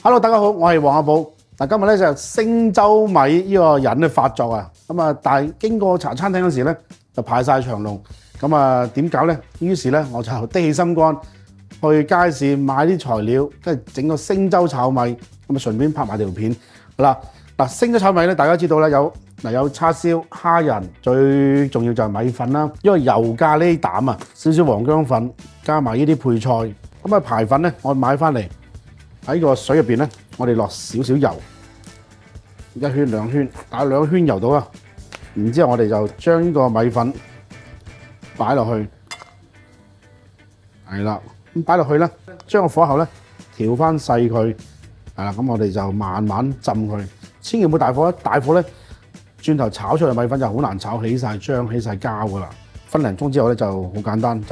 Hello，大家好，我係黃阿寶。嗱，今日咧就星洲米呢個人咧發作啊，但係經過茶餐廳嗰時咧就排晒長龍，點搞咧？於是咧我就的起心肝去街市買啲材料，跟住整個星洲炒米，順便拍埋條片。好啦，星洲炒米咧大家知道啦，有叉燒、蝦仁，最重要就係米粉啦，因為油咖喱膽啊，少少黃薑粉，加埋呢啲配菜，排粉咧我買翻嚟。喺個水入邊咧，我哋落少少油，1圈2圈，打2圈油到啦。然之後我哋就將呢個米粉擺落去，係啦，咁擺落去咧，將個火候咧調翻細佢，係啦，咁我哋就慢慢浸佢，千祈唔好大火，大火咧轉頭炒出嚟米粉就好難炒起晒漿、起晒膠噶啦。分零鐘之後咧就好簡單，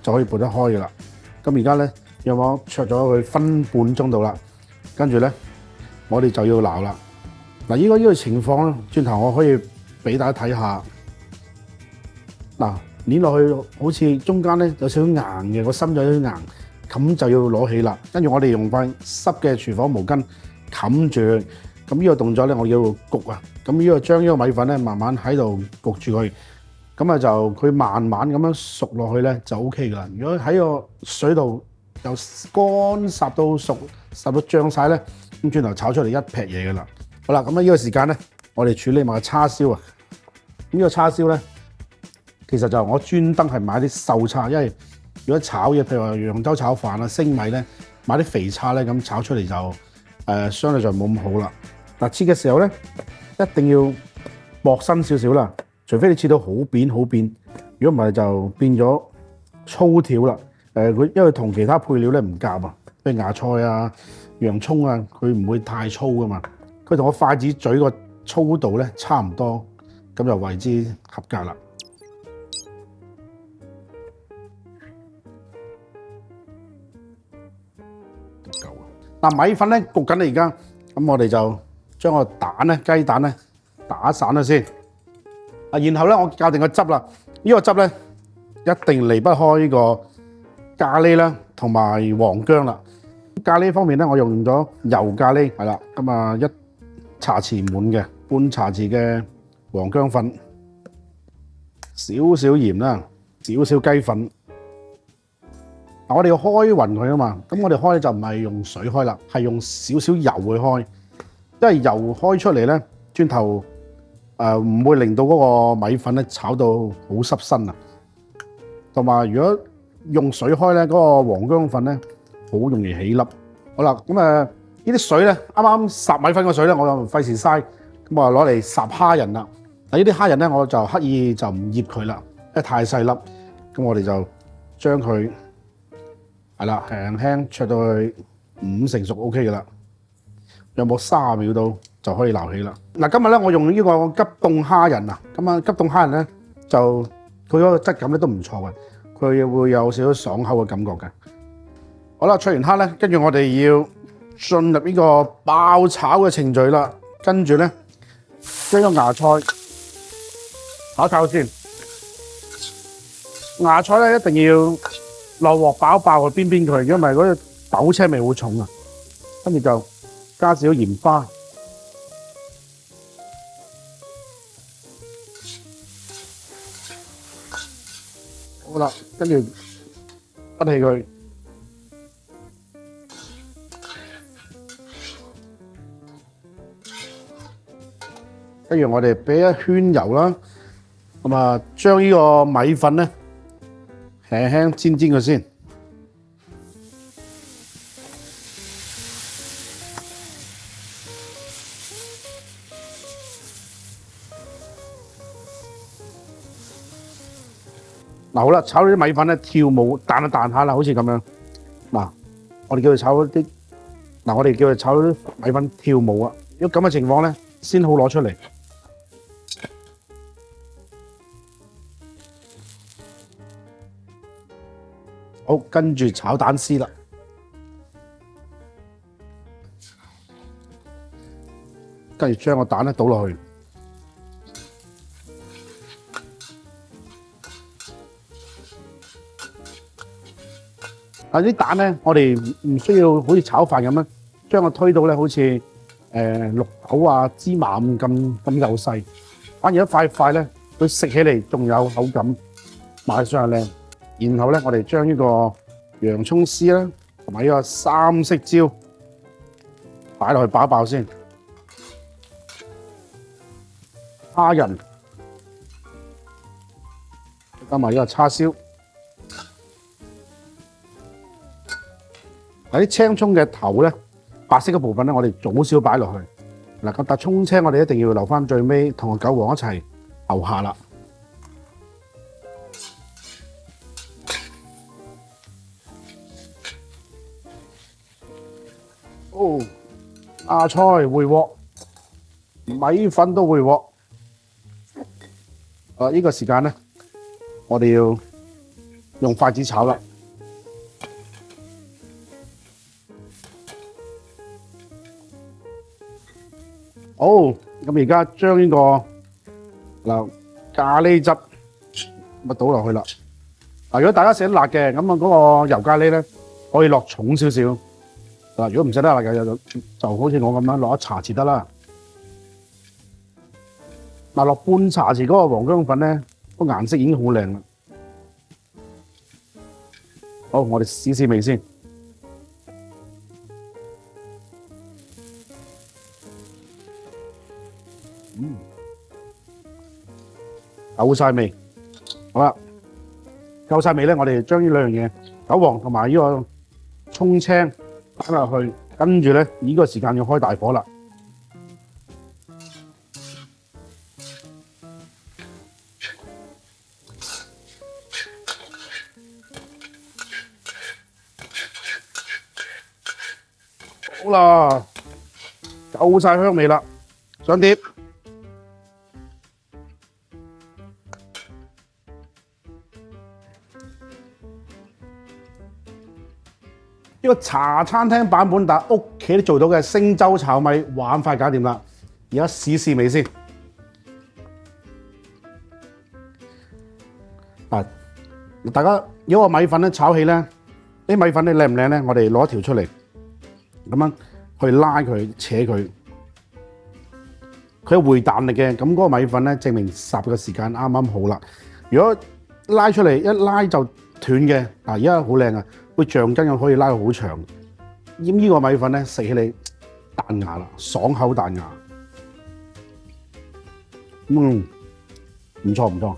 就可以撥得開噶啦。咁而家咧。有冇灼咗佢分半鐘到啦？跟住咧，我哋就要撈啦。嗱，依個情況咧，轉頭我可以俾大家睇下。嗱，捏落去好似中間咧有少少硬嘅，個心有少少硬，咁就要攞起啦。跟住我哋用塊濕嘅廚房毛巾冚住。咁呢個動作咧，我要焗啊。咁呢個將呢個米粉咧，慢慢喺度焗住佢。咁就佢慢慢咁樣熟落去咧，就 OK 噶啦。如果喺個水度，由乾烚到熟，烚到漲晒咧，咁轉頭炒出嚟一劈嘢噶啦。好啦，呢個時間咧，我哋處理埋個叉燒啊。呢個叉燒咧，其實就我專登係買啲瘦叉，因為如果炒嘢，譬如話揚州炒飯啊、星米咧，買啲肥叉咧，咁炒出嚟就相對就冇咁好啦。切嘅時候咧，一定要薄身少少啦，除非你切到好扁好扁，如果唔係就變咗粗條啦。佢因為同其他配料咧唔夾啊，譬如芽菜啊、洋葱啊，佢唔會太粗噶嘛。佢同我筷子嘴個粗度咧差唔多，咁就為之合格啦。夠啊！米粉咧焗緊啦而家，咁我哋就將個雞蛋咧打散咗先。然後咧我校定個汁啦，呢個汁咧一定離不開呢個咖喱啦，同埋黃薑啦。咖喱方面咧，我用咗油咖喱，係啦，1茶匙滿嘅，半茶匙嘅黃薑粉，少少鹽啦，少少雞粉。我哋要開勻佢啊嘛，咁我哋開就唔係用水開啦，係用少少油去開，因為油開出嚟咧，轉頭唔會令到嗰個米粉咧炒到好濕身啊。同埋如果用水開咧，嗰個黃薑粉咧好容易起粒。好啦，呢啲水咧，啱啱烚米粉個水咧，我就費事嘥，咁我攞嚟烚蝦仁啦。呢啲蝦仁咧，我就刻意就唔醃佢啦，因為太細粒。咁我哋就將佢係啦，輕輕灼到去5成熟 OK 噶啦。有冇30秒到就可以撈起啦。今日咧我用呢個急凍蝦仁啊，急凍蝦仁咧就佢嗰個質感咧都唔錯嘅。佢會有少少爽口嘅感覺嘅。好啦，灼完蝦咧，跟住我哋要進入呢個爆炒嘅程序啦。跟住咧，將個芽菜炒先。芽菜咧一定要落鑊爆個邊邊佢，因為嗰個豆青味好重啊。跟住就加少少鹽花。好啦，跟住滗起佢，跟住我哋俾一圈油啦，將呢個米粉咧輕輕煎佢先。好啦，炒到啲米粉咧跳舞彈一彈下啦，好似咁樣。我哋叫佢炒啲，我哋叫佢炒啲米粉跳舞啊。如果咁嘅情況咧，先好攞出嚟。好，跟住炒蛋絲啦。跟住將個蛋咧倒落去。啲蛋咧，我哋唔需要好似炒飯咁樣將佢推到咧好似綠豆啊、芝麻咁幼細，反而一塊塊咧，佢食起嚟仲有口感，賣相又靚。然後咧，我哋將呢個洋葱絲啦，同埋呢個三色椒擺落去爆一爆先，蝦仁加埋呢個叉燒。啲青葱嘅頭咧，白色嘅部分咧，我哋早少擺落去。嗱，咁但葱青我哋一定要留翻最尾，同個韭黃一齊牛下啦。哦，芽菜回鑊，米粉都回鑊。呢個時間咧，我哋要用筷子炒啦。好，咁而家將呢個咖喱汁咪倒落去啦。如果大家食得辣嘅，咁啊嗰個油咖喱咧可以落重少少。如果唔食得辣嘅，就好似我咁樣落一茶匙得啦。落半茶匙嗰個黃薑粉咧，個顏色已經好靚啦。好，我哋試試味先。夠晒味，好啦，夠晒味咧，我哋將呢兩樣嘢，韭黃同埋呢個葱青擺落去，跟住咧呢個時間要開大火啦。好啦，夠晒香味啦，上碟。呢個茶餐廳版本，但係屋企都做到嘅星洲炒米，玩快搞掂啦！而家試試味先。大家如果個米粉咧炒起咧，啲米粉你靚唔靚咧？我哋攞一條出嚟，咁樣去拉佢、扯佢，佢有回彈力嘅。咁嗰個米粉咧，證明烚嘅時間啱啱好啦。如果拉出嚟一拉就斷嘅，而家好靚啊！會橡筋咁可以拉到好長，咁呢個米粉咧食起嚟彈牙啦，爽口彈牙，唔錯唔錯，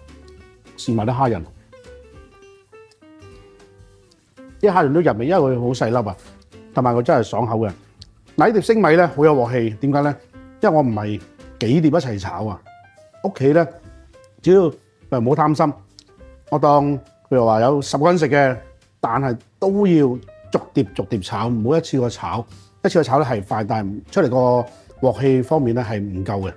試埋啲蝦仁，啲蝦仁都入味，因為佢好細粒啊，同埋佢真係爽口嘅。嗱，呢碟星米咧好有鑊氣，點解咧？因為我唔係幾碟一齊炒啊，屋企咧只要唔好貪心，我當譬如話有10個人食嘅。但係都要逐碟炒，唔好一次過炒。一次過炒咧係快，但係出嚟個鑊氣方面咧係唔夠嘅。